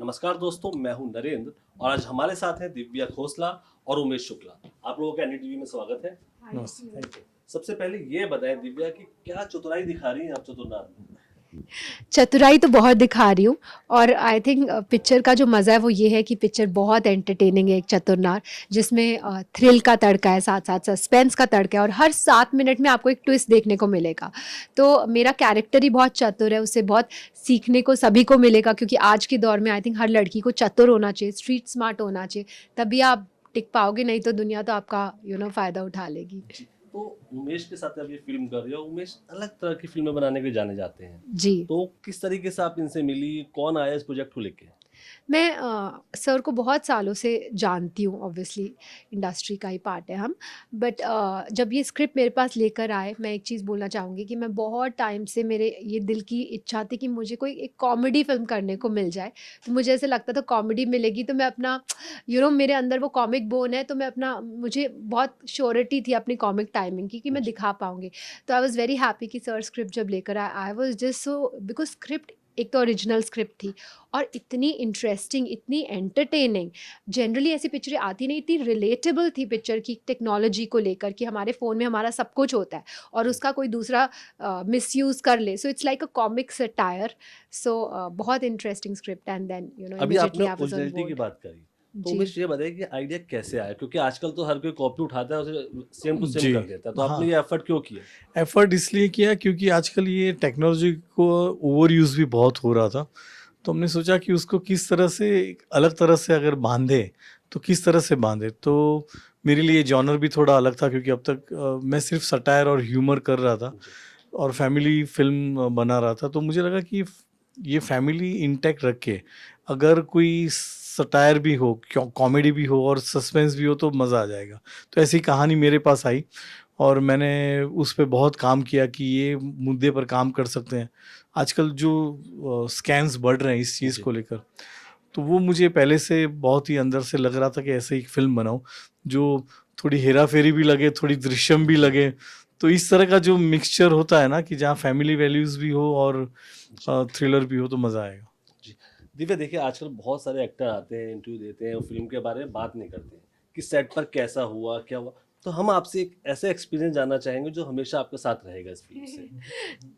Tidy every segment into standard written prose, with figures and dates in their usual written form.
नमस्कार दोस्तों, मैं हूं नरेंद्र और आज हमारे साथ हैं दिव्या खोसला और उमेश शुक्ला। आप लोगों का एनडीटीवी में स्वागत है। नमस्ते। Thank you. सबसे पहले ये बताएं दिव्या कि क्या चतुराई दिखा रही हैं आप चतुरनार में? चतुराई तो बहुत दिखा रही हूँ और आई थिंक पिक्चर का जो मज़ा है वो ये है कि पिक्चर बहुत एंटरटेनिंग है। एक चतुरनार जिसमें थ्रिल का तड़का है, साथ साथ सस्पेंस का तड़का है और हर 7 मिनट में आपको एक ट्विस्ट देखने को मिलेगा। तो मेरा कैरेक्टर ही बहुत चतुर है, उससे बहुत सीखने को सभी को मिलेगा क्योंकि आज के दौर में आई थिंक हर लड़की को चतुर होना चाहिए, स्ट्रीट स्मार्ट होना चाहिए, तभी आप टिक पाओगे, नहीं तो दुनिया तो आपका फ़ायदा उठा लेगी। तो उमेश के साथ आप ये फिल्म कर रहे हो। उमेश अलग तरह की फिल्में बनाने के लिए जाने जाते हैं, जी। तो किस तरीके से आप इनसे मिली, कौन आया इस प्रोजेक्ट को लेके? मैं सर को बहुत सालों से जानती हूँ, ऑब्वियसली इंडस्ट्री का ही पार्ट है हम। बट जब ये स्क्रिप्ट मेरे पास लेकर आए, मैं एक चीज़ बोलना चाहूँगी कि मैं बहुत टाइम से मेरे ये दिल की इच्छा थी कि मुझे कोई एक कॉमेडी फ़िल्म करने को मिल जाए। तो मुझे ऐसे लगता था कॉमेडी मिलेगी तो मैं अपना मेरे अंदर वो कॉमिक बोन है, तो मैं अपना मुझे बहुत श्योरिटी थी अपनी कॉमिक टाइमिंग की कि मैं दिखा पाऊँगी। तो आई वाज़ वेरी हैप्पी कि सर स्क्रिप्ट जब लेकर आए, I was just so because script एक तो ओरिजिनल स्क्रिप्ट थी और इतनी इंटरेस्टिंग, इतनी एंटरटेनिंग। जनरली ऐसी पिक्चरें आती नहीं, इतनी रिलेटेबल थी पिक्चर की टेक्नोलॉजी को लेकर कि हमारे फ़ोन में हमारा सब कुछ होता है और उसका कोई दूसरा मिसयूज़ कर ले। So it's like a comic satire. So बहुत इंटरेस्टिंग स्क्रिप्ट एंड देन अभी इमीडिएटली आपने आई वाज़ ऑन ओरिजिनलिटी की बोर्ड। बात करी, तो जी। उमेश ये बताइए कि आइडिया कैसे आया? क्योंकि आजकल तो हर कोई कॉपी उठाता है, उसे सेम टू सेम जी, कर देता है, तो हाँ। आपने ये एफर्ट क्यों किया? एफ़र्ट इसलिए किया क्योंकि आजकल ये टेक्नोलॉजी को ओवर यूज़ भी बहुत हो रहा था। तो हमने सोचा कि उसको किस तरह से एक अलग तरह से अगर बाँधे, तो किस तरह से बाँधे? तो मेरे लिए जॉनर भी थोड़ा अलग था क्योंकि अब तक मैं सिर्फ़ सटायर और ह्यूमर कर रहा था और फैमिली फ़िल्म बना रहा था। तो मुझे लगा कि ये फैमिली इंटैक्ट रख के अगर कोई सटायर भी हो, कॉमेडी भी हो और सस्पेंस भी हो तो मज़ा आ जाएगा। तो ऐसी कहानी मेरे पास आई और मैंने उस पे बहुत काम किया कि ये मुद्दे पर काम कर सकते हैं। आजकल जो स्कैम्स बढ़ रहे हैं इस चीज़ जी। को लेकर, तो वो मुझे पहले से बहुत ही अंदर से लग रहा था कि ऐसे ही एक फ़िल्म बनाऊँ, जो थोड़ी हेरा-फेरी भी लगे, थोड़ी दृश्यम भी लगे। तो इस तरह का जो मिक्सचर होता है ना कि जहाँ फैमिली वैल्यूज़ भी हो और थ्रिलर भी हो तो मज़ा आएगा। जी। दिव्या देखिए, आजकल बहुत सारे एक्टर आते हैं, इंटरव्यू देते हैं और फ़िल्म के बारे में बात नहीं करते हैं कि सेट पर कैसा हुआ, क्या हुआ? तो हम आपसे एक ऐसा एक्सपीरियंस जानना चाहेंगे जो हमेशा आपके साथ रहेगा इस फ़िल्म से।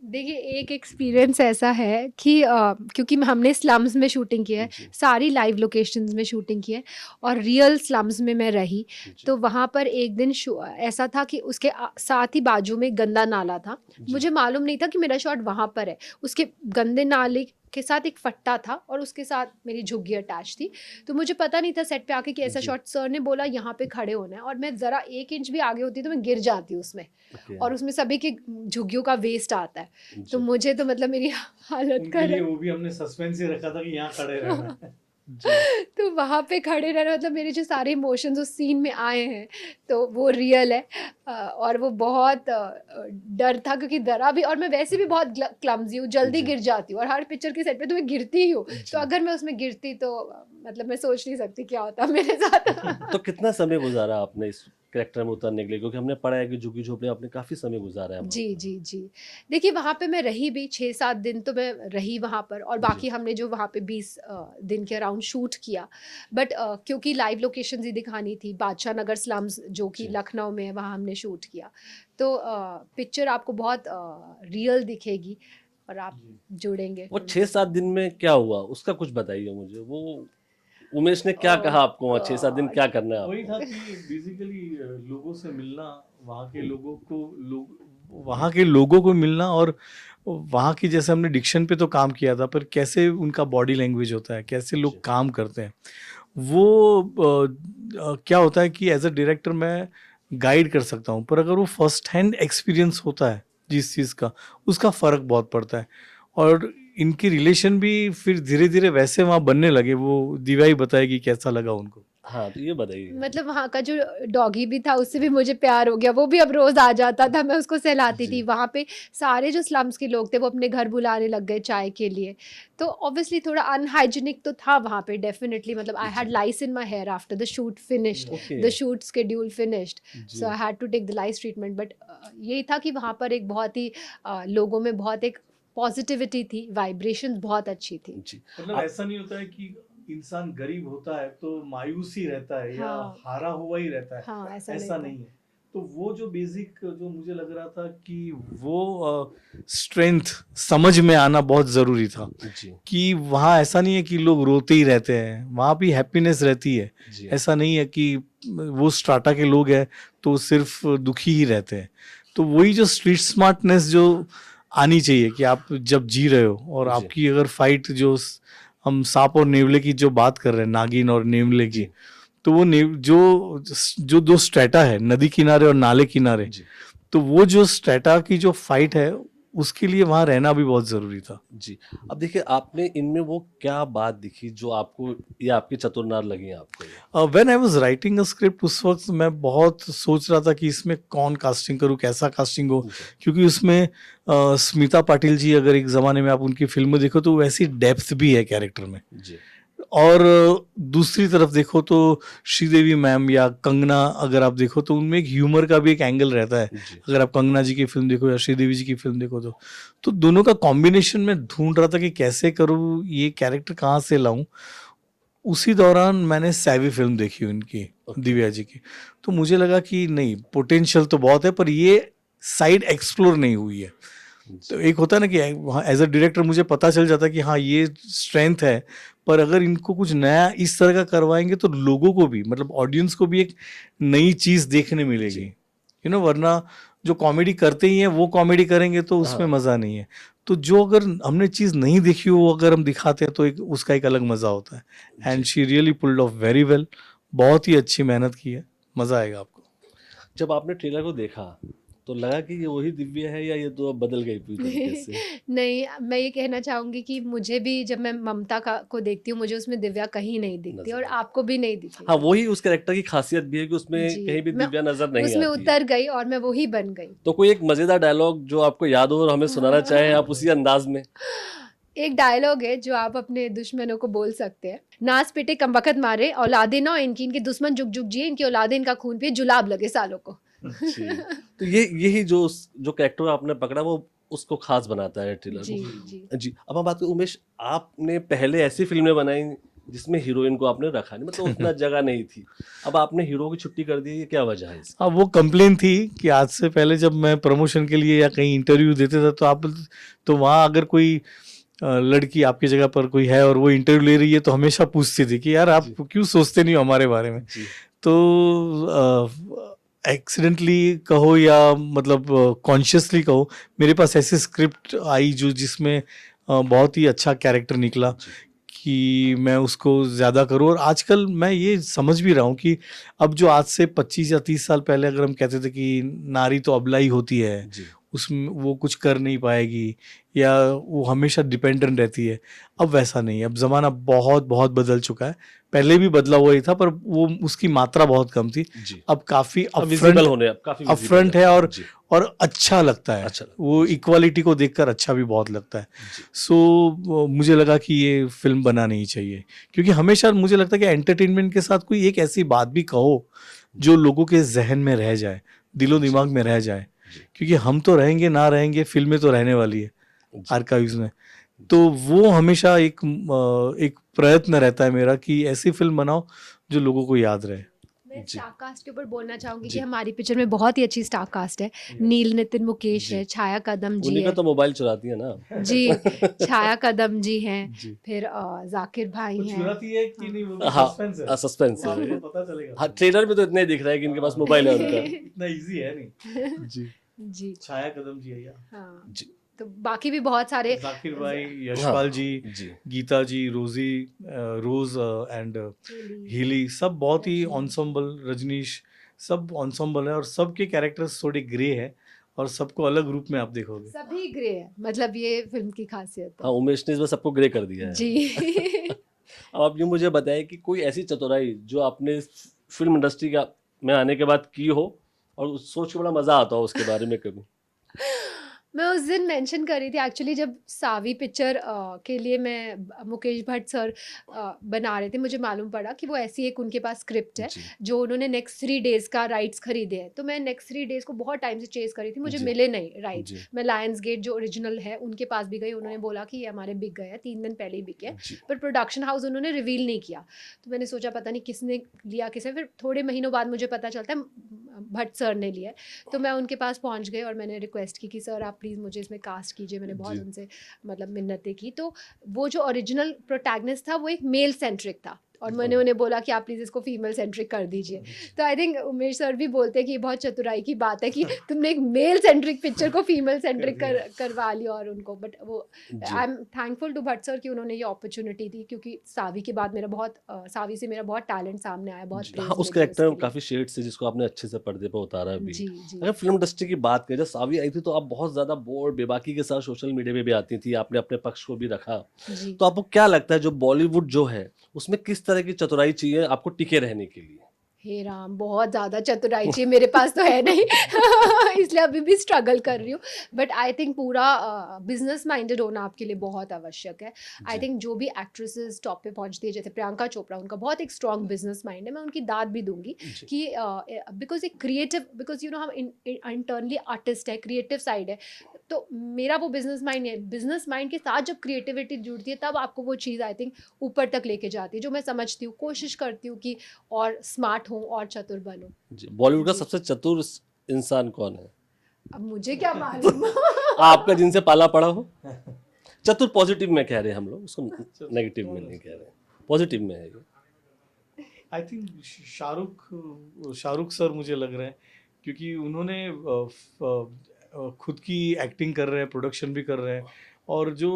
देखिए, एक एक्सपीरियंस ऐसा है कि क्योंकि हमने स्लम्स में शूटिंग की है, जी, सारी लाइव लोकेशंस में शूटिंग की है और रियल स्लम्स में मैं रही। जी, तो वहाँ पर एक दिन ऐसा था कि उसके साथ ही बाजू में गंदा नाला था। जी। मुझे मालूम नहीं था कि मेरा शॉट वहाँ पर है। उसके गंदे नाले के साथ एक फट्टा था और उसके साथ मेरी झुग्गी अटैच थी। तो मुझे पता नहीं था सेट पे आके कि ऐसा जी, शॉट, सर ने बोला यहाँ पे खड़े होना है और मैं ज़रा 1 इंच भी आगे होती तो मैं गिर जाती उसमें। ओके। और उसमें सभी की झुग्गियों का वेस्ट आता है। तो जी। मुझे तो मतलब मेरी हालत उनके लिए कर वो भी हमने सस्पेंस ही रखा था कि यहाँ खड़े रहना है। जी। तो वहाँ पे खड़े रहना मतलब मेरे जो सारे इमोशंस उस सीन में आए हैं, तो वो रियल है। और वो बहुत डर था क्योंकि डरा भी, और मैं वैसे भी बहुत क्लमज़ी हूँ, जल्दी जी। गिर जाती हूँ और हर पिक्चर के सेट पे तो मैं गिरती ही हूँ। जी। तो अगर मैं उसमें गिरती तो मतलब मैं सोच नहीं सकती क्या होता मेरे साथ। तो कितना समय गुज़ारा आपने इस कैरेक्टर में उतरने के लिए? क्योंकि हमने पढ़ा है कि झुग्गी-झोपड़ी आपने काफ़ी समय गुज़ारा है वहाँ जी, पर। जी, जी। देखिए, वहाँ पे मैं रही भी 6-7 दिन तो मैं रही वहाँ पर और जी, बाकी हमने जो वहाँ पे 20 दिन के अराउंड शूट किया। बट क्योंकि लाइव लोकेशंस ही दिखानी थी, बादशाह नगर स्लम्स जो कि जी। लखनऊ में है, वहाँ हमने शूट किया। तो पिक्चर आपको बहुत रियल दिखेगी और आप जुड़ेंगे वो उनसे। 6-7 दिन में क्या हुआ? उसका कुछ बताइए मुझे। वो उमेश ने क्या ओह कहा आपको वहाँ 6-7 दिन गॉड! क्या करना है वही आपको? था कि बेसिकली लोगों से मिलना, वहाँ के लोगों को वहाँ के लोगों को मिलना और वहाँ की, जैसे हमने डिक्शन पे तो काम किया था, पर कैसे उनका बॉडी लैंग्वेज होता है, कैसे जी, लोग काम करते हैं, वो क्या होता है कि एज अ डायरेक्टर मैं गाइड कर सकता हूँ, पर अगर वो फर्स्ट हैंड एक्सपीरियंस होता है जिस चीज़ का, उसका फ़र्क बहुत पड़ता है। और इनकी रिलेशन भी फिर धीरे धीरे वैसे वहाँ बनने लगे, वो दिव्या ही बताएगी कैसा लगा उनको। हाँ, तो ये बताइए। मतलब वहाँ का जो डॉगी भी था उससे भी मुझे प्यार हो गया, वो भी अब रोज़ आ जाता था, मैं उसको सहलाती जी, थी। वहाँ पे सारे जो स्लम्स के लोग थे वो अपने घर बुलाने लग गए चाय के लिए। तो ऑब्वियसली थोड़ा अनहाइजीनिक तो था वहाँ पे डेफिनिटली, मतलब आई हैड जी। Lice in my hair after the shoot finished, okay. The shoot schedule finished. जी, so I had to take the lice treatment, but यही था कि वहाँ पर एक बहुत ही लोगों में बहुत एक पॉजिटिविटी थी, वाइब्रेशंस बहुत अच्छी थी। जी। मतलब आप ऐसा नहीं होता है कि इंसान गरीब होता है तो मायूस ही रहता है या हाँ। हारा हुआ ही रहता है, हाँ, ऐसा ऐसा नहीं नहीं है। तो वो जो बेसिक जो मुझे लग रहा था कि वो स्ट्रेंथ समझ में आना बहुत ज़रूरी था जी कि वहाँ ऐसा नहीं है कि लोग रोते ही रहते हैं, वहाँ भी हैप्पीनेस रहती है। जी ऐसा नहीं है कि वो स्ट्राटा के लोग हैं तो सिर्फ दुखी ही रहते हैं। तो वही जो स्ट्रीट स्मार्टनेस जो आनी चाहिए कि आप जब जी रहे हो और जी। आपकी अगर फाइट जो हम सांप और नेवले की जो बात कर रहे हैं, नागिन और नेवले की, जी तो वो जो जो दो स्ट्रेटा है, नदी किनारे और नाले किनारे, जी तो वो जो स्ट्रेटा की जो फाइट है उसके लिए वहां रहना भी बहुत जरूरी था। जी। अब देखिए आपने इनमें वो क्या बात दिखी जो आपको या आपकी चतुरनार लगी आपको? When I was writing a script उस वक्त मैं बहुत सोच रहा था कि इसमें कौन कास्टिंग करूं, कैसा कास्टिंग हो, जी क्योंकि उसमें स्मिता पाटिल जी अगर एक ज़माने में आप उनकी फिल्म देखो तो वैसी डेप्थ भी है कैरेक्टर में। जी और दूसरी तरफ देखो तो श्रीदेवी मैम या कंगना अगर आप देखो तो उनमें एक ह्यूमर का भी एक एंगल रहता है। जी अगर आप कंगना जी की फिल्म देखो या श्रीदेवी जी की फिल्म देखो तो दोनों का कॉम्बिनेशन में ढूंढ रहा था कि कैसे करूँ, ये कैरेक्टर कहाँ से लाऊं। उसी दौरान मैंने सैवी फिल्म देखी उनकी, ओके दिव्या जी की। तो मुझे लगा कि नहीं, पोटेंशियल तो बहुत है पर ये साइड एक्सप्लोर नहीं हुई है। तो जी एक होता है ना कि वहाँ एज अ डायरेक्टर मुझे पता चल जाता है कि हाँ ये स्ट्रेंथ है, पर अगर इनको कुछ नया इस तरह का करवाएंगे तो लोगों को भी, मतलब ऑडियंस को भी एक नई चीज देखने मिलेगी, जी वरना जो कॉमेडी करते ही हैं वो कॉमेडी करेंगे तो उसमें हाँ मजा नहीं है। तो जो अगर हमने चीज नहीं देखी हो वो अगर हम दिखाते हैं तो एक उसका एक अलग मजा होता है। एंड जी। She really pulled off very well, बहुत ही अच्छी मेहनत की है, मजा आएगा आपको। जब आपने ट्रेलर को देखा तो लगा कि ये वही दिव्या है या ये तो अब बदल गई पूरी तरीके से? नहीं, मैं ये कहना चाहूँगी कि मुझे भी जब मैं ममता का को देखती हूँ, मुझे उसमें दिव्या कहीं नहीं दिखती नजर और नहीं। आपको भी नहीं हाँ, दिखेगी। वही उस कैरेक्टर की खासियत भी है कि उसमें जी, कहीं भी मैं दिव्या नजर नहीं उसमें आती है। उतर गई और मैं वही बन गई। तो कोई एक मजेदार डायलॉग जो आपको याद हो और हमें सुनाना चाहें आप उसी अंदाज में? एक डायलॉग है जो आप अपने दुश्मनों को बोल सकते हैं, नास पिटे कमबख्त मारे औलादे ना इनकी, इनके दुश्मन जुग जुग जिए, इनकी औलादे इनका खून पिए, जुलाब लगे सालों को। जी। तो ये यही जो कैरेक्टर आपने पकड़ा वो उसको खास बनाता है ट्रेलर जी को। जी। जी, अब हम बात करें उमेश, आपने पहले ऐसी फ़िल्में बनाई जिसमें हीरोइन को आपने रखा नहीं, मतलब उतना जगह नहीं थी। अब आपने हीरो की छुट्टी कर दी, ये क्या वजह है इसकी? अब वो कंप्लेन थी कि आज से पहले जब मैं प्रमोशन के लिए या कहीं इंटरव्यू देते थे तो आप, तो वहाँ अगर कोई लड़की आपकी जगह पर कोई है और वो इंटरव्यू ले रही है तो हमेशा पूछती थी कि यार आप जी। क्यों सोचते नहीं हो हमारे बारे में। जी, तो एक्सीडेंटली कहो या मतलब कॉन्शियसली कहो, मेरे पास ऐसी स्क्रिप्ट आई जो जिसमें बहुत ही अच्छा कैरेक्टर निकला जी, कि मैं उसको ज़्यादा करूँ। और आजकल मैं ये समझ भी रहा हूँ कि अब जो आज से 25 या 30 साल पहले अगर हम कहते थे कि नारी तो अबला ही होती है, जी, उसमें वो कुछ कर नहीं पाएगी या वो हमेशा डिपेंडेंट रहती है, अब वैसा नहीं है। अब ज़माना बहुत बहुत बदल चुका है। पहले भी बदला हुआ ही था पर वो उसकी मात्रा बहुत कम थी। जी। अब काफ़ी अब विजिबल होने अब काफ़ी विजिबल अपफ्रंट है जी, और अच्छा लगता है। अच्छा लगा। वो जी, इक्वालिटी को देखकर अच्छा भी बहुत लगता है। जी, सो मुझे लगा कि ये फिल्म बनानी ही चाहिए, क्योंकि हमेशा मुझे लगता है कि एंटरटेनमेंट के साथ कोई एक ऐसी बात भी कहो जो लोगों के जहन में रह जाए, दिलो जी, दिमाग में रह जाए। जी, क्योंकि हम तो रहेंगे ना रहेंगे, फिल्में तो रहने वाली है जी, आर्काइव्स में। तो जी, वो हमेशा एक प्रयत्न रहता है मेरा कि ऐसी फिल्म बनाओ जो लोगों को याद रहे। मैं जी, स्टार कास्ट के ऊपर बोलना चाहूँगी कि जी। हमारी पिक्चर में बहुत ही अच्छी स्टार कास्ट है। नील नितिन मुकेश जी। है, छाया कदम जी उन्हीं का है। तो मोबाइल चुराती है ना। जी, छाया कदम जी हैं, जी। फिर जाकिर भाई वो हैं। चुराती है कि नहीं, वो भी हाँ, सस्पेंस है। सस्पेंस वो है। आपको पता चलेगा। हाँ, ट्रेलर में तो इतना ही दिख रहा है कि इनके पास मोबाइल है उनका। इतना इजी है नहीं। जी, जी, छाया कदम जी है या हाँ। जी, तो बाकी भी बहुत सारे जाकिर भाई, हाँ, यशपाल जी, जी, गीता जी, रोजी, रोज एंड Really, हीली, सब बहुत ही रजनीश। ऑन्सम्बल, रजनीश, सब ऑन्सम्बल है और सबके कैरेक्टर्स थोड़े ग्रे हैं और सबको अलग रूप में आप देखोगे। सभी ग्रे है, मतलब ये फिल्म की खासियत हाँ, है। उमेश ने इस बार सबको ग्रे कर दिया है। जी। अब आप ये मुझे बताएं कि कोई ऐसी चतुराई जो आपने इस फिल्म इंडस्ट्री का में आने के बाद की हो और सोच के बड़ा मजा आता हो उसके बारे में कभी? मैं उस दिन मेंशन कर रही थी एक्चुअली, जब सावी पिक्चर के लिए मैं मुकेश भट्ट सर बना रहे थे, मुझे मालूम पड़ा कि वो ऐसी एक उनके पास स्क्रिप्ट है जी जो उन्होंने नेक्स्ट 3 डेज का राइट्स खरीदे हैं। तो मैं नेक्स्ट 3 डेज को बहुत टाइम से चेज करी थी, मुझे जी मिले नहीं राइट्स। जी मैं लायंस गेट जो ओरिजिनल है उनके पास भी गई, उन्होंने बोला कि ये हमारे बिक गए हैं, 3 दिन पहले ही बिके हैं, जी पर प्रोडक्शन हाउस उन्होंने रिवील नहीं किया। तो मैंने सोचा पता नहीं किसने लिया किसे, फिर थोड़े महीनों बाद मुझे पता चलता है भट्ट सर ने लिया है। तो मैं उनके पास पहुंच गई और मैंने रिक्वेस्ट की कि सर आप प्लीज़ मुझे इसमें कास्ट कीजिए। मैंने बहुत जी उनसे मतलब मिन्नतें की। तो वो जो ओरिजिनल प्रोटैगनिस्ट था वो एक मेल सेंट्रिक था और मैंने उन्हें बोला कि आप प्लीज़ इसको फीमेल सेंट्रिक कर दीजिए। तो आई थिंक उमेश सर भी बोलते हैं कि ये बहुत चतुराई की बात है कि तुमने एक मेल सेंट्रिक पिक्चर को फीमेल सेंट्रिक करवा लिया और उनको। बट वो जी I am thankful to Bhatt sir कि उन्होंने ये अपॉर्चुनिटी दी, क्योंकि सावी के बाद मेरा बहुत सावी से मेरा बहुत टैलेंट सामने आया, बहुत जी praise हाँ, उस मिली कैरेक्टर में उसके लिए। काफी शेड्स है जिसको आपने अच्छे से पर्दे पर उतारा भी। जी जी अगर फिल्म इंडस्ट्री की बात करें, जब सावी आई थी तो आप बहुत ज्यादा बोर बेबाकी के साथ सोशल मीडिया पे भी आती थी, आपने अपने पक्ष को भी रखा। जी। तो आपको क्या लगता है जो बॉलीवुड जो है उसमें किस तरह की चतुराई चाहिए आपको टिके रहने के लिए? हे राम, बहुत ज़्यादा चतुराई चाहिए, मेरे पास तो है नहीं इसलिए अभी भी स्ट्रगल कर रही हूँ। बट आई थिंक पूरा बिजनेस माइंडेड होना आपके लिए बहुत आवश्यक है। आई जी थिंक जो भी एक्ट्रेसेस टॉप पे पहुंचती है, जैसे प्रियंका चोपड़ा, उनका बहुत एक स्ट्रॉन्ग बिजनेस माइंड है, मैं उनकी दाद भी दूंगी जी कि बिकॉज एक क्रिएटिव, बिकॉज यू नो हम इंटरनली आर्टिस्ट है, क्रिएटिव साइड है, तो मेरा वो बिजनेस माइंड है। बिजनेस माइंड के साथ जब क्रिएटिविटी जुड़ती है तब आपको वो चीज़ आई थिंक ऊपर तक लेके जाती है, जो मैं समझती हूँ, कोशिश करती हूँ कि और स्मार्ट हूँ और चतुर बनूँ। जी बॉलीवुड का जी। सबसे चतुर इंसान कौन है अब मुझे क्या मालूम आपका, जिनसे पाला पड़ा हो? चतुर पॉजिटिव में कह रहे हैं हम लोग, उसको नेगेटिव में नहीं कह रहे, पॉजिटिव में है ये। आई थिंक शाहरुख सर मुझे लग रहा है, क्योंकि उन्होंने खुद की एक्टिंग कर रहे हैं, प्रोडक्शन भी कर रहे हैं, और जो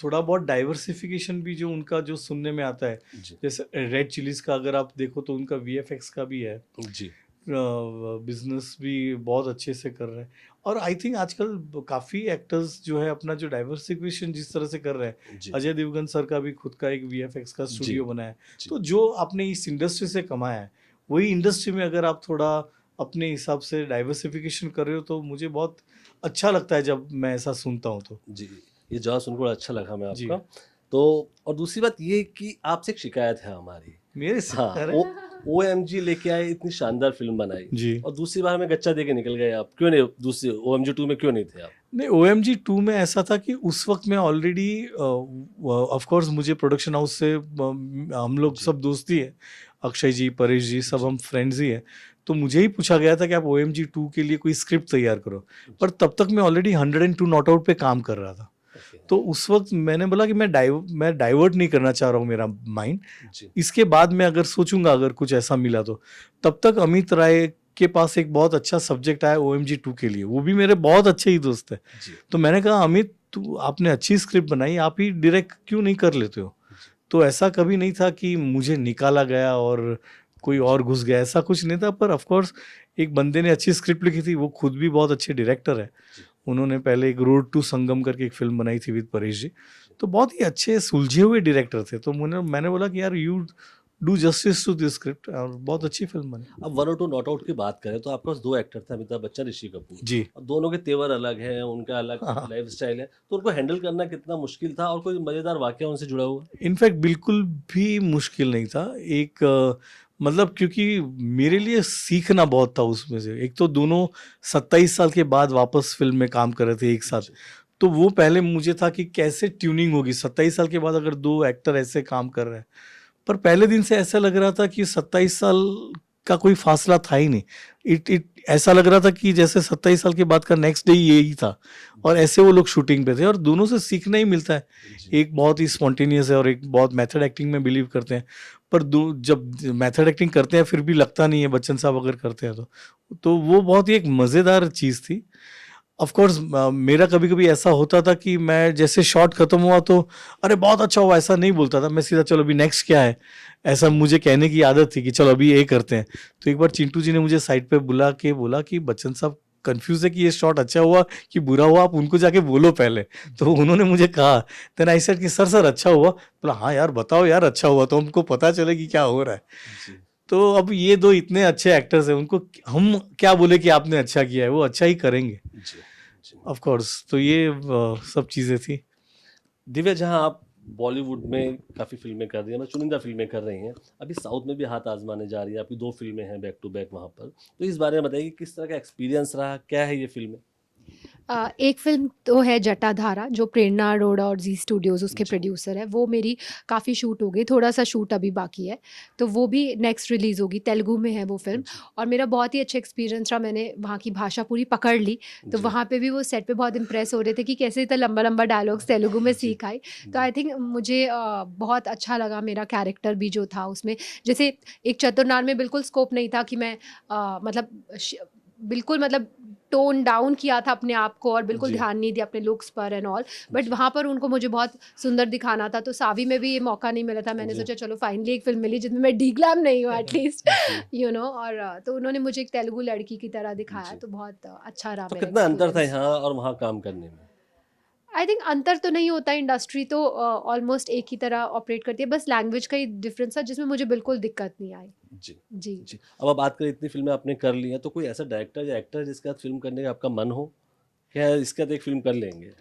थोड़ा बहुत डाइवर्सिफिकेशन भी जो उनका जो सुनने में आता है, जी जैसे रेड चिलीज का अगर आप देखो तो उनका वीएफएक्स का भी है, जी बिजनेस भी बहुत अच्छे से कर रहे हैं। और आई थिंक आजकल काफ़ी एक्टर्स जो है अपना जो डाइवर्सिफिकेशन जिस तरह से कर रहे हैं, जी अजय देवगन सर का भी खुद का एक वीएफएक्स का जी स्टूडियो बना है। जी तो जो आपने इस इंडस्ट्री से कमाया है, वही इंडस्ट्री में अगर आप थोड़ा अपने हिसाब से डाइवर्सिफिकेशन कर रहे हो, तो मुझे बहुत अच्छा लगता है जब मैं ऐसा सुनता हूँ तो। जी ये जवाब सुनकर अच्छा लगा मैं जी। आपका। तो और दूसरी बात ये कि आपसे एक शिकायत है हमारी। मेरे से हाँ, अरे OMG लेके आए, इतनी शानदार फिल्म बनाई, जी। और दूसरी बार में गच्चा दे के निकल गए आप, क्यों नहीं? दूसरी OMG 2 में क्यों नहीं थे आप? नहीं, OMG 2 में ऐसा था कि उस वक्त मैं ऑलरेडी ऑफ कोर्स मुझे प्रोडक्शन हाउस से हम लोग जी सब दोस्ती है, अक्षय जी, परेश जी, सब जी हम फ्रेंड्स ही हैं। तो मुझे ही पूछा गया था कि आप OMG 2 के लिए कोई स्क्रिप्ट तैयार करो, पर तब तक मैं ऑलरेडी 102 नॉट आउट पे काम कर रहा था। ओके तो उस वक्त मैंने बोला कि मैं डाइवर्ट नहीं करना चाह रहा हूँ मेरा माइंड। जी इसके बाद मैं अगर सोचूंगा अगर कुछ ऐसा मिला तो, तब तक अमित राय के पास एक बहुत अच्छा सब्जेक्ट आया OMG 2 के लिए, वो भी मेरे बहुत अच्छे ही दोस्त है। जी तो मैंने कहा अमित, तू आपने अच्छी स्क्रिप्ट बनाई, आप ही डायरेक्ट क्यों नहीं कर लेते हो? तो ऐसा कभी नहीं था कि मुझे निकाला गया और कोई और घुस गया, ऐसा कुछ नहीं था। पर ऑफ कोर्स एक बंदे ने अच्छी स्क्रिप्ट लिखी थी, वो खुद भी बहुत अच्छे डायरेक्टर है। जी उन्होंने पहले एक रोड टू संगम करके एक फिल्म बनाई थी विद परेश जी, तो बहुत ही अच्छे सुलझे हुए डायरेक्टर थे। तो मैंने बोला कि यार you do justice to this script, और बहुत अच्छी फिल्म बनी। अब 102 नॉट आउट की बात करें तो आपके पास 2 एक्टर थे, अमिताभ बच्चन, ऋषि कपूर, जी और दोनों के तेवर अलग हैं, उनका अलग हाँ। लाइफ स्टाइल है, तो उनको हैंडल करना कितना मुश्किल था, और कोई मजेदार वाकया उनसे जुड़ा हुआ? इनफैक्ट बिल्कुल भी मुश्किल नहीं था। एक मतलब क्योंकि मेरे लिए सीखना बहुत था उसमें से। एक तो दोनों 27 साल के बाद वापस फिल्म में काम कर रहे थे एक साथ, जी तो वो पहले मुझे था कि कैसे ट्यूनिंग होगी 27 साल के बाद अगर 2 एक्टर ऐसे काम कर रहे हैं। पर पहले दिन से ऐसा लग रहा था कि 27 साल का कोई फासला था ही नहीं। इट ऐसा लग रहा था कि जैसे 27 साल के बाद का नेक्स्ट डे यही था, और ऐसे वो लोग शूटिंग पे थे, और दोनों से सीखना ही मिलता है। जी एक बहुत ही स्पॉन्टेनियस है और एक बहुत मेथड एक्टिंग में बिलीव करते हैं। पर जब मेथड एक्टिंग करते हैं फिर भी लगता नहीं है, बच्चन साहब अगर करते हैं तो वो बहुत ही एक मज़ेदार चीज़ थी। ऑफ कोर्स मेरा कभी कभी ऐसा होता था कि मैं जैसे शॉट खत्म हुआ तो अरे बहुत अच्छा हुआ ऐसा नहीं बोलता था, मैं सीधा चलो अभी नेक्स्ट क्या है, ऐसा मुझे कहने की आदत थी कि चलो अभी ये करते हैं। तो एक बार चिंटू जी ने मुझे साइड पे बुला के बोला कि बच्चन साहब कंफ्यूज है कि ये शॉट अच्छा हुआ कि बुरा हुआ, आप उनको जाके बोलो पहले। तो उन्होंने मुझे कहा, देन आई सेड कि सर अच्छा हुआ। बोला हाँ यार बताओ यार अच्छा हुआ, तो हमको पता चले कि क्या हो रहा है। जी तो अब ये 2 इतने अच्छे एक्टर्स हैं, उनको हम क्या बोले कि आपने अच्छा किया है, वो अच्छा ही करेंगे। जी जी। Of course. तो ये सब चीज़ें थी। दिव्या, जहाँ आप बॉलीवुड में काफ़ी फिल्में कर रही हैं, मतलब चुनिंदा फिल्में कर रही हैं, अभी साउथ में भी हाथ आजमाने जा रही हैं, आपकी 2 फिल्में हैं बैक टू बैक वहाँ पर। तो इस बारे में बताइए कि किस तरह का एक्सपीरियंस रहा, क्या है ये फ़िल्में? एक फ़िल्म तो है जटाधारा, जो प्रेरणा अरोड़ा और ज़ी स्टूडियोज़ उसके जी। प्रोड्यूसर है। वो मेरी काफ़ी शूट हो गई, थोड़ा-सा शूट अभी बाकी है। तो वो भी नेक्स्ट रिलीज़ होगी, तेलुगु में है वो फ़िल्म। जी। और मेरा बहुत ही अच्छा एक्सपीरियंस रहा, मैंने वहाँ की भाषा पूरी पकड़ ली। तो जी। वहाँ पे भी वो सेट पे बहुत इम्प्रेस हो रहे थे कि कैसे इतना लंबा-लंबा डायलॉग्स तेलुगु में जी। सीख आई। तो जी। आई थिंक मुझे बहुत अच्छा लगा मेरा कैरेक्टर भी जो था उसमें। जैसे एक चतुर्नार में बिल्कुल स्कोप नहीं था कि मैं मतलब बिल्कुल मतलब टोन डाउन किया था अपने आप को और बिल्कुल जी। ध्यान नहीं दिया अपने लुक्स पर एंड ऑल। बट जी। वहाँ पर उनको मुझे बहुत सुंदर दिखाना था, तो सावी में भी ये मौका नहीं मिला था। मैंने जी। सोचा चलो फाइनली एक फ़िल्म मिली जिसमें मैं डी-ग्लैम नहीं हूँ एटलीस्ट, जी। और तो उन्होंने मुझे एक तेलुगु लड़की की तरह दिखाया, जी। तो बहुत अच्छा रहा तो मेरा कितना अंतर था एक्सपीरियंस। यहाँ और वहाँ काम करने में? आई थिंक अंतर तो नहीं होता, इंडस्ट्री तो ऑलमोस्ट एक ही तरह ऑपरेट करती है, बस लैंग्वेज का ही डिफरेंस था जिसमें मुझे बिल्कुल दिक्कत नहीं आई। जी। जी। जी। अब आप बात करें, इतनी फ़िल्में आपने कर ली हैं, तो कोई ऐसा डायरेक्टर या एक्टर जिसके साथ फ़िल्म करने का आपका मन हो? क्या इसके साथ एक फ़िल्म कर लेंगे?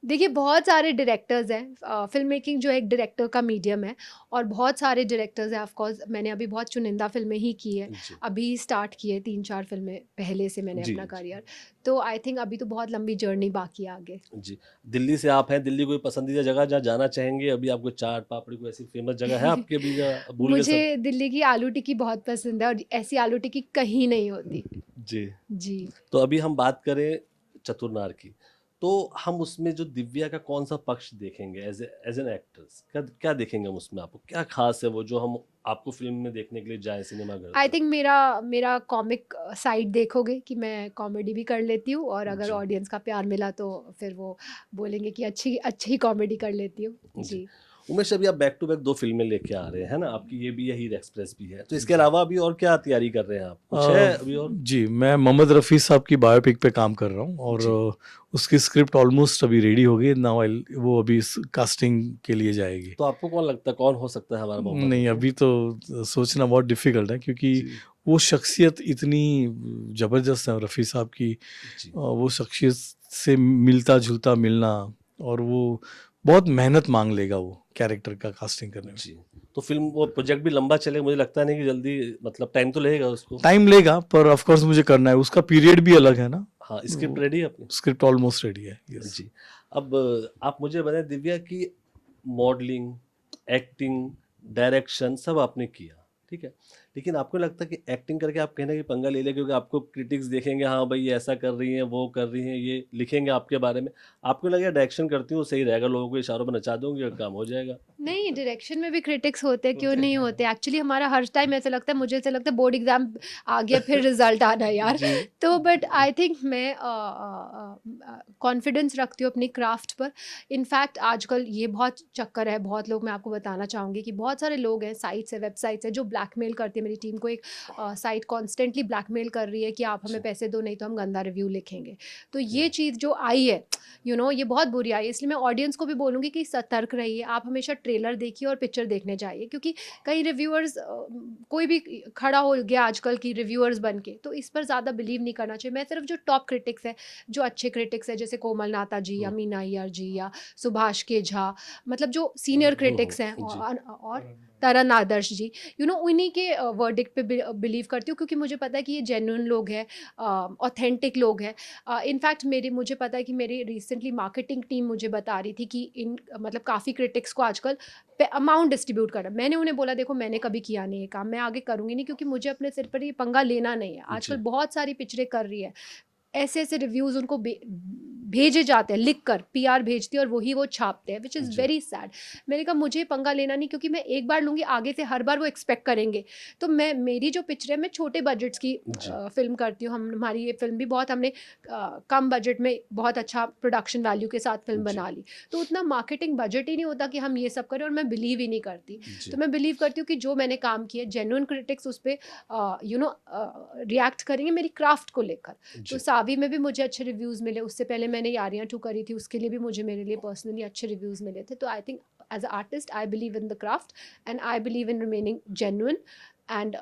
देखिए बहुत सारे डायरेक्टर्स हैं, फ़िल्म मेकिंग जो है एक डायरेक्टर का मीडियम है और बहुत सारे डायरेक्टर्स हैं। ऑफ कोर्स मैंने अभी बहुत चुनिंदा फ़िल्में ही की है, जी। अभी स्टार्ट की है 3-4 फ़िल्में पहले से मैंने जी। अपना जी। करियर। तो आई थिंक अभी तो बहुत लंबी जर्नी बाकी है आगे। जी। दिल्ली से आप हैं, दिल्ली कोई पसंदीदा जगह जहाँ जाना चाहेंगे? अभी आपको चाट, पापड़ी कोई ऐसी फ़ेमस जगह है आपकी अभी या भूल गए मुझे सब? दिल्ली की आलू टिक्की बहुत पसंद है और ऐसी आलू टिक्की कहीं नहीं होती। जी। जी। तो अभी हम बात करें चतुर्नार की, तो हम उसमें जो दिव्या का कौन-सा पक्ष देखेंगे एज़ एन एक्ट्रेस? क्या क्या देखेंगे हम उसमें आपको? क्या ख़ास है वो जो हम आपको फ़िल्म में देखने के लिए जाएँ सिनेमाघर आई पर? थिंक मेरा मेरा कॉमिक साइड देखोगे कि मैं कॉमेडी भी कर लेती हूँ और अगर जी। ऑडियंस का प्यार मिला तो फिर वो बोलेंगे कि अच्छी अच्छी कॉमेडी कर लेती हूँ। जी। जी। उमेश, अभी आप बैक टू बैक 2 फ़िल्में लेके आ रहे हैं, है ना? आपकी ये भी है, हीर एक्सप्रेस भी है। तो इसके जी। अलावा अभी और क्या तैयारी कर रहे हैं आप? कुछ है अभी और? जी, मैं मोहम्मद रफ़ी साहब की बायोपिक पे काम कर रहा हूँ और जी। उसकी स्क्रिप्ट ऑलमोस्ट अभी रेडी हो गई। नाउ आई वो अभी कास्टिंग के लिए जाएगी। तो आपको कौन लगता है कौन हो सकता है हमारा मोहम्मद नहीं, रफ़ी? अभी तो सोचना बहुत डिफ़िकल्ट है क्योंकि जी। वो शख्सियत इतनी ज़बरदस्त है रफ़ी साहब की। जी। वो शख्सियत से मिलता-जुलता मिलना और वो बहुत मेहनत माँग लेगा वो कैरेक्टर का कास्टिंग करने में। जी। तो फ़िल्म वो प्रोजेक्ट भी लंबा चलेगा, मुझे लगता नहीं कि जल्दी, मतलब टाइम तो लगेगा उसको। टाइम लेगा पर ऑफ़ कोर्स मुझे करना है। उसका पीरियड भी अलग है ना। हाँ, स्क्रिप्ट वो रेडी है अपनी? स्क्रिप्ट ऑलमोस्ट रेडी है। यस। जी। अब आप मुझे बताएँ दिव्या कि मॉडलिंग, एक्टिंग, डायरेक्शन सब आपने किया, ठीक है? लेकिन आपको लगता है कि एक्टिंग करके आप कहीं न कहीं पंगा ले लें, क्योंकि आपको क्रिटिक्स देखेंगे, हाँ भाई ये ऐसा कर रही हैं, वो कर रही हैं, ये लिखेंगे आपके बारे में। आपको लगेगा डायरेक्शन करती हूँ सही रहेगा, लोगों को इशारों पे नचा दूँगी, काम हो जाएगा? नहीं, डायरेक्शन में भी क्रिटिक्स होते हैं, क्यों नहीं हैं। होते? एक्चुअली हमारा हर टाइम ऐसा लगता है, मुझे ऐसा लगता है बोर्ड एग्ज़ाम आ गया फिर रिज़ल्ट आना है यार। जी। तो बट आई थिंक मैं कॉन्फिडेंस रखती हूँ अपनी क्राफ्ट पर। इनफैक्ट आजकल ये बहुत चक्कर है, बहुत लोग, मैं आपको बताना चाहूँगी कि बहुत सारे लोग हैं, साइट्स हैं, वेबसाइट्स हैं जो ब्लैकमेल करती है मेरी टीम को। एक साइट कॉन्स्टेंटली ब्लैकमेल कर रही है कि आप हमें जी। पैसे दो नहीं तो हम गंदा रिव्यू लिखेंगे। तो ओके। ये चीज़ जो आई है, ये बहुत बुरी आई है, इसलिए मैं ऑडियंस को भी बोलूँगी कि सतर्क रहिए। आप हमेशा ट्रेलर देखिए और पिक्चर देखने जाइए, क्योंकि कई रिव्यूअर्स, कोई भी खड़ा हो गया आजकल की रिव्यूअर्स बन के, तो इस पर ज़्यादा बिलीव नहीं करना चाहिए। मैं सिर्फ जो टॉप क्रिटिक्स हैं, जो अच्छे क्रिटिक्स हैं, जैसे कोमल नाता जी या हुँ। मीना अय्यर जी या सुभाष के झा, मतलब जो सीनियर हुँ, क्रिटिक्स हैं, हुँ। जी। और तरन आदर्श जी, उन्हीं के वर्डिक्ट पे बिलीव करती हूँ, क्योंकि मुझे पता है कि ये जेन्युइन लोग हैं, ऑथेंटिक लोग हैं। इनफैक्ट मुझे पता है कि मेरी रिसेंटली मार्केटिंग टीम मुझे बता रही थी कि मतलब काफ़ी क्रिटिक्स को आजकल पे अमाउंट डिस्ट्रीब्यूट करना। मैंने उन्हें बोला देखो मैंने कभी किया नहीं ये काम, मैं आगे करूँगी नहीं, क्योंकि मुझे अपने सिर पर ये पंगा लेना नहीं है। आजकल जी। बहुत सारी पिक्चरें कर रही है, ऐसे-ऐसे रिव्यूज़ उनको भेजे जाते हैं, लिख कर पीआर भेजती है और वही वो छापते हैं, व्हिच इज़ जी। Very sad. मैंने कहा मुझे पंगा लेना नहीं, क्योंकि मैं एक बार लूँगी, आगे से हर बार वो एक्सपेक्ट करेंगे। तो मेरी जो पिक्चर है, मैं छोटे बजट्स की जी। फ़िल्म करती हूँ। हमारी ये फ़िल्म भी बहुत हमने कम बजट में बहुत अच्छा प्रोडक्शन वैल्यू के साथ फ़िल्म जी। बना ली। तो उतना मार्केटिंग बजट ही नहीं होता कि हम ये सब करें, और मैं बिलीव ही नहीं करती। जी। तो मैं बिलीव करती हूँ कि जो मैंने काम किया, जेन्युइन क्रिटिक्स उस पे रिएक्ट करेंगे मेरी क्राफ्ट को लेकर। तो जी। सावी में भी मुझे अच्छे रिव्यूज़ मिले, उससे पहले मैंने यारियां 2 करी थी, उसके लिए भी मेरे लिए पर्सनली अच्छे रिव्यूज़ मिले थे। तो I think as a artist I believe in the craft and I believe in remaining genuine and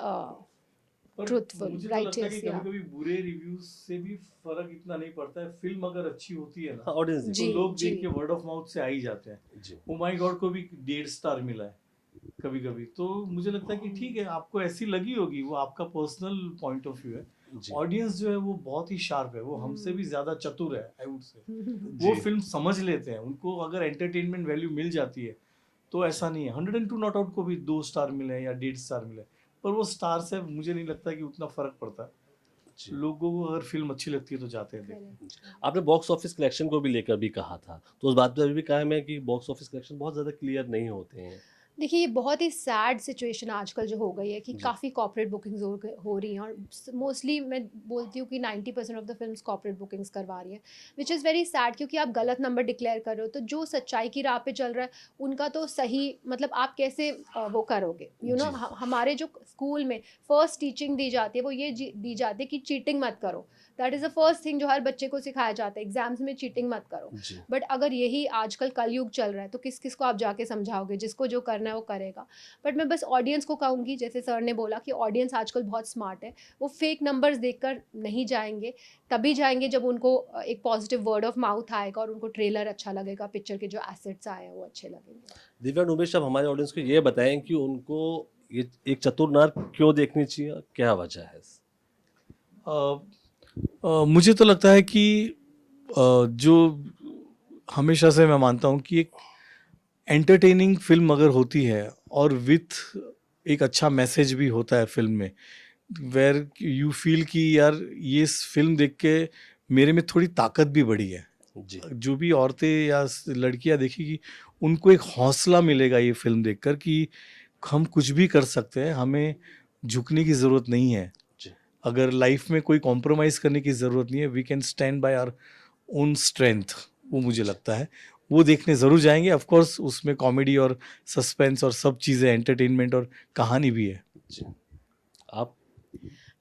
truthful, मुझे तो लगता है कि राइटियस, या कभी-कभी बुरे रिव्यूज से भी फर्क इतना नहीं पड़ता है। फिल्म अगर अच्छी होती है ना, ऑडियंस तो जी, लोग जी। देख के वर्ड ऑफ माउथ से आ ही जाते हैं। जी ओ माय गॉड को भी 1.5 स्टार मिला है कभी-कभी। तो मुझे लगता है कि ठीक है, आपको ऐसी लगी होगी, वो आपका पर्सनल पॉइंट ऑफ व्यू है। जी ऑडियंस जो है वो बहुत ही शार्प है, वो हमसे भी ज्यादा चतुर है, आई वुड से। वो जी फिल्म समझ लेते हैं, उनको अगर एंटरटेनमेंट वैल्यू मिल जाती है तो ऐसा नहीं है। 102 नॉट आउट को भी 2 स्टार मिले हैं या 1.5 स्टार मिले हैं, पर वो स्टार से मुझे नहीं लगता कि उतना फर्क पड़ता है। जी लोगों को अगर फिल्म अच्छी लगती है तो जाते हैं देखने। आपने बॉक्स ऑफिस कलेक्शन को भी लेकर भी कहा था, तो उस बात पे अभी भी कायम है कि बॉक्स ऑफिस कलेक्शन बहुत ज़्यादा क्लियर नहीं होते हैं। देखिए, ये बहुत ही सैड सिचुएशन आजकल जो हो गई है कि जी। काफ़ी कॉर्पोरेट बुकिंग्स हो रही हैं, और मोस्टली मैं बोलती हूँ कि 90% of the films corporate bookings करवा रही है, विच इज़ वेरी सैड, क्योंकि आप गलत नंबर डिक्लेयर कर रहे हो। तो जो सच्चाई की राह पे चल रहा है उनका तो सही, मतलब आप कैसे वो करोगे, यू नो। जी। हमारे जो स्कूल में फर्स्ट टीचिंग दी जाती है वो ये दी जाती है कि चीटिंग मत करो। That is the first thing जो हर बच्चे को सिखाया जाता है, एग्जाम्स में चीटिंग मत करो। जी बट अगर यही आजकल कलयुग चल रहा है तो किस किस को आप जाके समझाओगे? जिसको जो करना है वो करेगा। बट मैं बस ऑडियंस को कहूँगी, जैसे सर ने बोला कि ऑडियंस आजकल बहुत स्मार्ट है, वो फेक नंबर्स देखकर नहीं जाएंगे। तभी जाएंगे जब उनको एक पॉजिटिव वर्ड ऑफ माउथ आएगा और उनको ट्रेलर अच्छा लगेगा, पिक्चर के जो एसेट्स आए हैं वो अच्छे लगेंगे। दिव्या और उमेश, अब हमारे ऑडियंस को ये बताएं कि उनको ये एक चतुर नार क्यों देखनी चाहिए, और क्या वजह है? मुझे तो लगता है कि जो हमेशा से मैं मानता हूँ कि एक एंटरटेनिंग फिल्म अगर होती है और विथ एक अच्छा मैसेज भी होता है फिल्म में, वेर यू फील कि यार ये फिल्म देख के मेरे में थोड़ी ताकत भी बढ़ी है। जी जो भी औरतें या लड़कियां देखेगी उनको एक हौसला मिलेगा ये फिल्म देखकर कि हम कुछ भी कर सकते हैं, हमें झुकने की ज़रूरत नहीं है। जी अगर लाइफ में कोई कॉम्प्रोमाइज़ करने की ज़रूरत नहीं है, we can stand by our own strength. वो मुझे लगता है वो देखने ज़रूर जाएंगे। ऑफ कोर्स उसमें कॉमेडी और सस्पेंस और सब चीज़ें, एंटरटेनमेंट और कहानी भी है। जी आप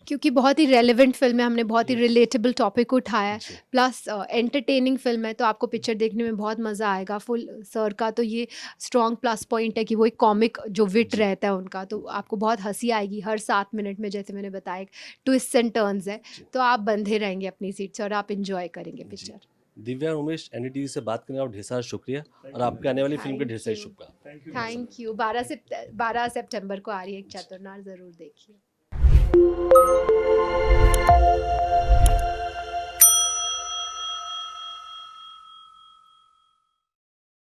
क्योंकि बहुत ही रेलेवेंट फिल्म है, हमने बहुत ही रिलेटेबल टॉपिक उठाया है, जी प्लस एंटरटेनिंग फिल्म है, तो आपको पिक्चर देखने में बहुत मज़ा आएगा। फुल सर का तो ये स्ट्रॉन्ग प्लस पॉइंट है कि वो एक कॉमिक जो विट जी। रहता है उनका, तो आपको बहुत हंसी आएगी हर 7 मिनट में। जैसे मैंने बताया, ट्विस्ट एंड टर्न्स है, जी। तो आप बंधे रहेंगे अपनी सीट से और आप इंजॉय करेंगे जी। पिक्चर। दिव्या और उमेश, एनडीटीवी से बात करने का ढेर सारा शुक्रिया, और आपके आने वाली फिल्म के ढेर सारी Thank you. शुभकामनाएं। Thank you. 12 सितंबर को आ रही है एक चतुरनार, ज़रूर देखिए।